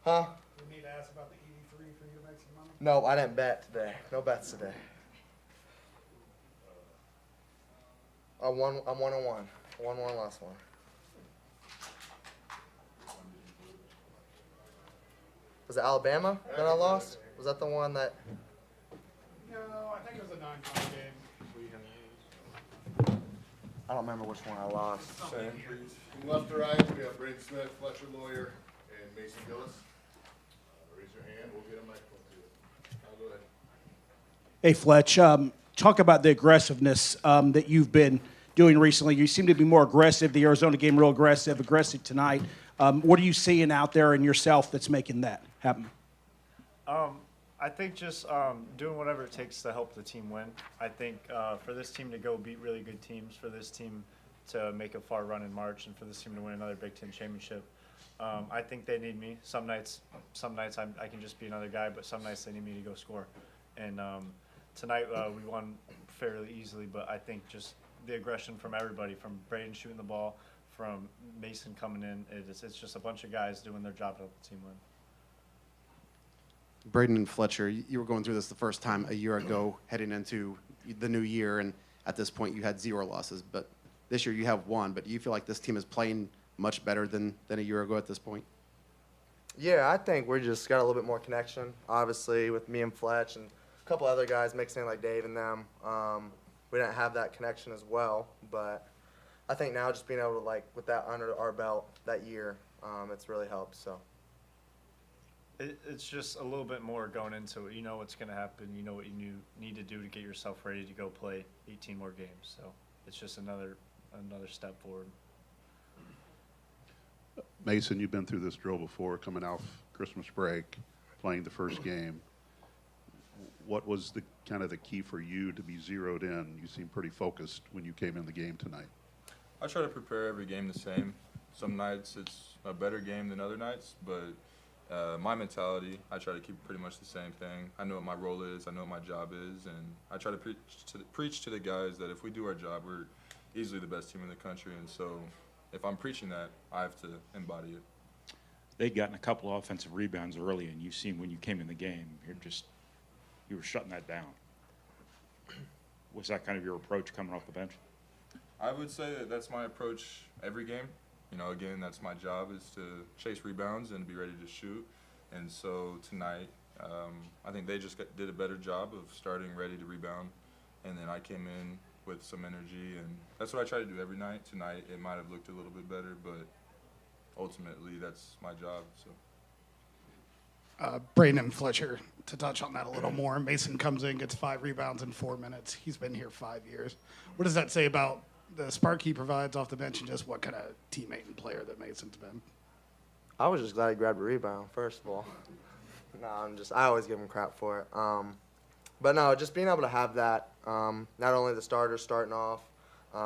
Huh? We need to ask about the 83 for you to make some money. No, I didn't bet today. No bets today. I'm 1-1. 1-1 last one. Was it Alabama that I lost? Was that the one that? No, I think it was a 9-point game. I don't remember which one I lost. Same, please. From left to right, we have Braden Smith, Fletcher Lawyer, and Mason Gillis. Raise your hand. We'll get a microphone to you. I'll go ahead. Hey, Fletch, talk about the aggressiveness that you've been doing recently. You seem to be more aggressive. The Arizona game, real aggressive tonight. What are you seeing out there in yourself that's making that happen? I think just doing whatever it takes to help the team win. I think for this team to go beat really good teams, for this team to make a far run in March, and for this team to win another Big Ten championship, I think they need me. Some nights I can just be another guy, but some nights they need me to go score. And tonight we won fairly easily, but I think just the aggression from everybody, from Braden shooting the ball, from Mason coming in, it's just a bunch of guys doing their job to help the team win. Braden and Fletcher, you were going through this the first time a year ago, heading into the new year, and at this point you had 0 losses. But this year you have 1. But do you feel like this team is playing much better than a year ago at this point? Yeah, I think we just got a little bit more connection, obviously, with me and Fletch and a couple other guys mixing in like Dave and them. We didn't have that connection as well, but I think now just being able to, like, with that under our belt that year, it's really helped, so. It's just a little bit more going into it. You know what's going to happen. You know what you need to do to get yourself ready to go play 18 more games. So it's just another step forward. Mason, you've been through this drill before, coming off Christmas break, playing the first game. What was the kind of the key for you to be zeroed in? You seem pretty focused when you came in the game tonight. I try to prepare every game the same. Some nights it's a better game than other nights, but my mentality, I try to keep pretty much the same thing. I know what my role is, I know what my job is, and I try to preach to the guys that if we do our job, we're easily the best team in the country. And so if I'm preaching that, I have to embody it. They'd gotten a couple of offensive rebounds early, and you seen when you came in the game, you were shutting that down. Was that kind of your approach coming off the bench? I would say that that's my approach every game. You know, again, that's my job, is to chase rebounds and be ready to shoot. And so tonight, I think they just did a better job of starting ready to rebound. And then I came in with some energy, and that's what I try to do every night. Tonight, it might have looked a little bit better, but ultimately, that's my job. So. Braden and Fletcher, to touch on that a little more, Mason comes in, gets 5 rebounds in 4 minutes. He's been here 5 years. What does that say about the spark he provides off the bench and just what kind of teammate and player that Mason's been? I was just glad he grabbed a rebound, first of all. No, I always give him crap for it. But no, just being able to have that, not only the starters starting off,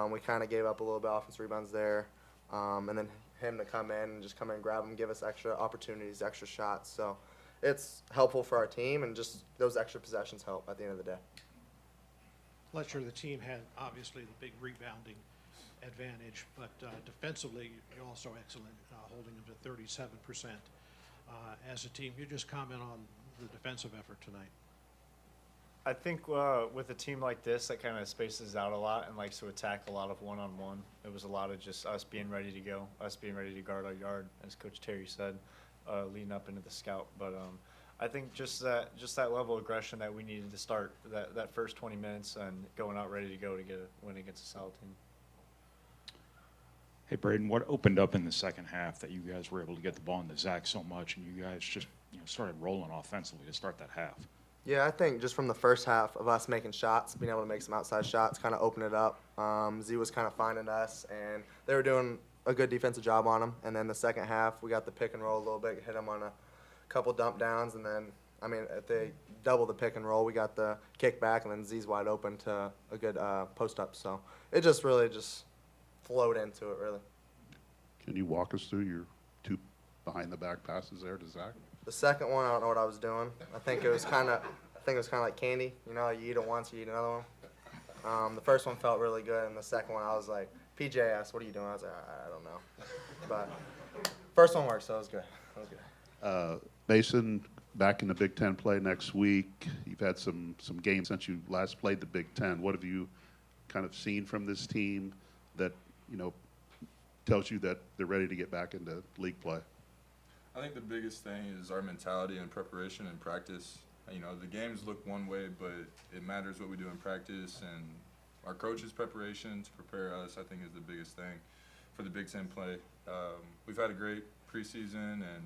we kind of gave up a little bit of offensive rebounds there, and then him to come in and just come in and grab them, give us extra opportunities, extra shots. So it's helpful for our team, and just those extra possessions help at the end of the day. Fletcher, the team had obviously the big rebounding advantage, but defensively, you're also excellent, holding them to 37%. As a team, you just comment on the defensive effort tonight. I think with a team like this that kind of spaces out a lot and likes to attack a lot of one-on-one, it was a lot of just us being ready to go, us being ready to guard our yard, as Coach Terry said, leading up into the scout. But I think just that level of aggression that we needed to start that first 20 minutes and going out ready to go to get a win against a solid team. Hey, Braden, what opened up in the second half that you guys were able to get the ball into Zach so much and you guys just started rolling offensively to start that half? Yeah, I think just from the first half of us making shots, being able to make some outside shots, kind of open it up. Z was kind of finding us, and they were doing a good defensive job on him. And then the second half, we got the pick and roll a little bit, hit him on a couple dump downs, and then, I mean, if they double the pick and roll, we got the kick back, and then Z's wide open to a good post up. So it just really just flowed into it, really. Can you walk us through your 2 behind-the-back passes there to Zach? The second one, I don't know what I was doing. I think it was kind of like candy. You know, you eat it once, you eat another one. The first one felt really good, and the second one, I was like, PJ asked, "What are you doing?" I was like, "I don't know." But first one worked, so it was good. It was good. Mason, back in the Big Ten play next week. You've had some games since you last played the Big Ten. What have you kind of seen from this team that, tells you that they're ready to get back into league play? I think the biggest thing is our mentality and preparation and practice. The games look one way, but it matters what we do in practice, and our coaches' preparation to prepare us, I think, is the biggest thing for the Big Ten play. We've had a great preseason and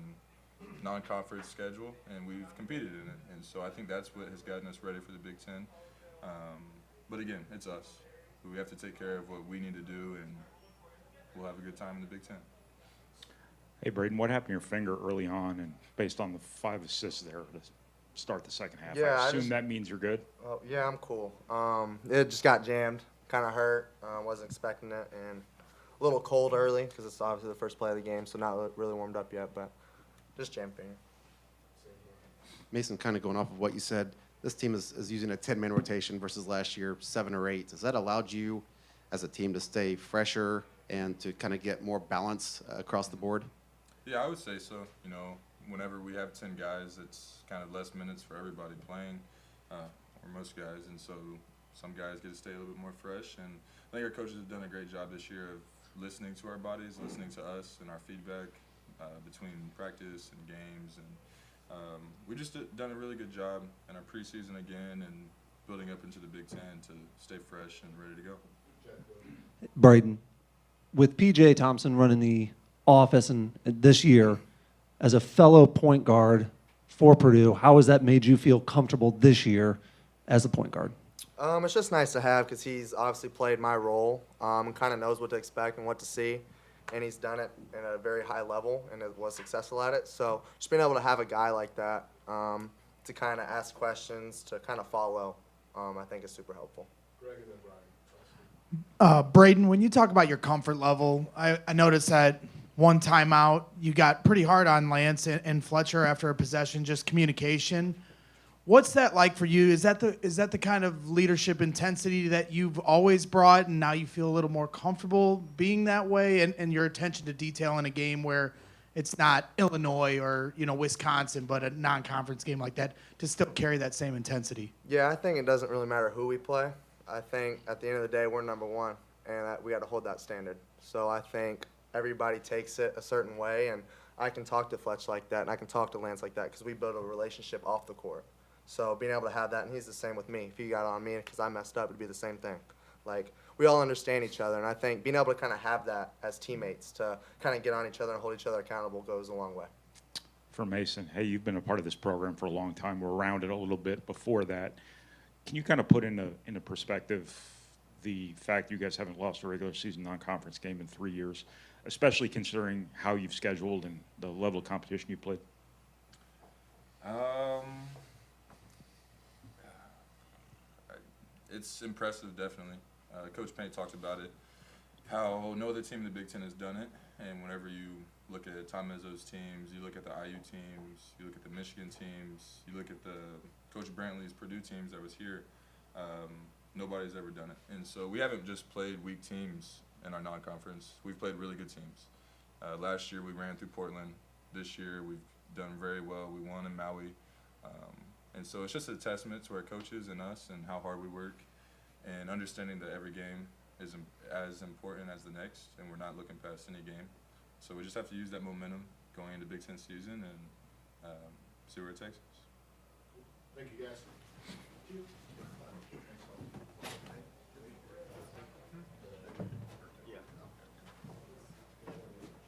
non-conference schedule, and we've competed in it, and so I think that's what has gotten us ready for the Big Ten. But again, it's us. We have to take care of what we need to do, and we'll have a good time in the Big Ten. Hey, Braden, what happened to your finger early on, and based on the 5 assists there to start the second half? Yeah, I assume that means you're good? Oh, yeah, I'm cool. It just got jammed, kind of hurt. Wasn't expecting it, and a little cold early because it's obviously the first play of the game, so not really warmed up yet, but just jammed finger. Mason, kind of going off of what you said, this team is using a 10-man rotation versus last year 7 or 8. Has that allowed you as a team to stay fresher and to kind of get more balance across the board? Yeah, I would say so. Whenever we have 10 guys, it's kind of less minutes for everybody playing, or most guys, and so some guys get to stay a little bit more fresh. And I think our coaches have done a great job this year of listening to our bodies, listening to us and our feedback between practice and games. And we just done a really good job in our preseason again and building up into the Big Ten to stay fresh and ready to go. Braden, with P.J. Thompson running the office and this year, as a fellow point guard for Purdue, how has that made you feel comfortable this year as a point guard? It's just nice to have because he's obviously played my role and kind of knows what to expect and what to see, and he's done it at a very high level and was successful at it. So just being able to have a guy like that to kind of ask questions, to kind of follow, I think is super helpful. Greg and then Brian. Braden, when you talk about your comfort level, I noticed that one timeout you got pretty hard on Lance and Fletcher after a possession, just communication. What's that like for you? Is that the kind of leadership intensity that you've always brought, and now you feel a little more comfortable being that way, and your attention to detail in a game where it's not Illinois or Wisconsin, but a non-conference game like that, to still carry that same intensity? Yeah, I think it doesn't really matter who we play. I think at the end of the day, we're number one, and we got to hold that standard. So I think everybody takes it a certain way, and I can talk to Fletch like that, and I can talk to Lance like that because we build a relationship off the court. So being able to have that, and he's the same with me. If he got on me because I messed up, it'd be the same thing. Like, we all understand each other, and I think being able to kind of have that as teammates to kind of get on each other and hold each other accountable goes a long way. For Mason, hey, you've been a part of this program for a long time. We're around it a little bit before that. Can you kind of put into perspective the fact you guys haven't lost a regular season non-conference game in 3 years, especially considering how you've scheduled and the level of competition you played? It's impressive, definitely. Coach Payne talked about it, how no other team in the Big Ten has done it, and whenever you look at Tom Izzo's teams, you look at the IU teams, you look at the Michigan teams, you look at the Coach Brantley's Purdue teams that was here, nobody's ever done it. And so we haven't just played weak teams in our non-conference. We've played really good teams. Last year we ran through Portland. This year we've done very well. We won in Maui. And so it's just a testament to our coaches and us and how hard we work and understanding that every game is as important as the next, and we're not looking past any game. So we just have to use that momentum going into Big Ten season and see where it takes us. Thank you, guys.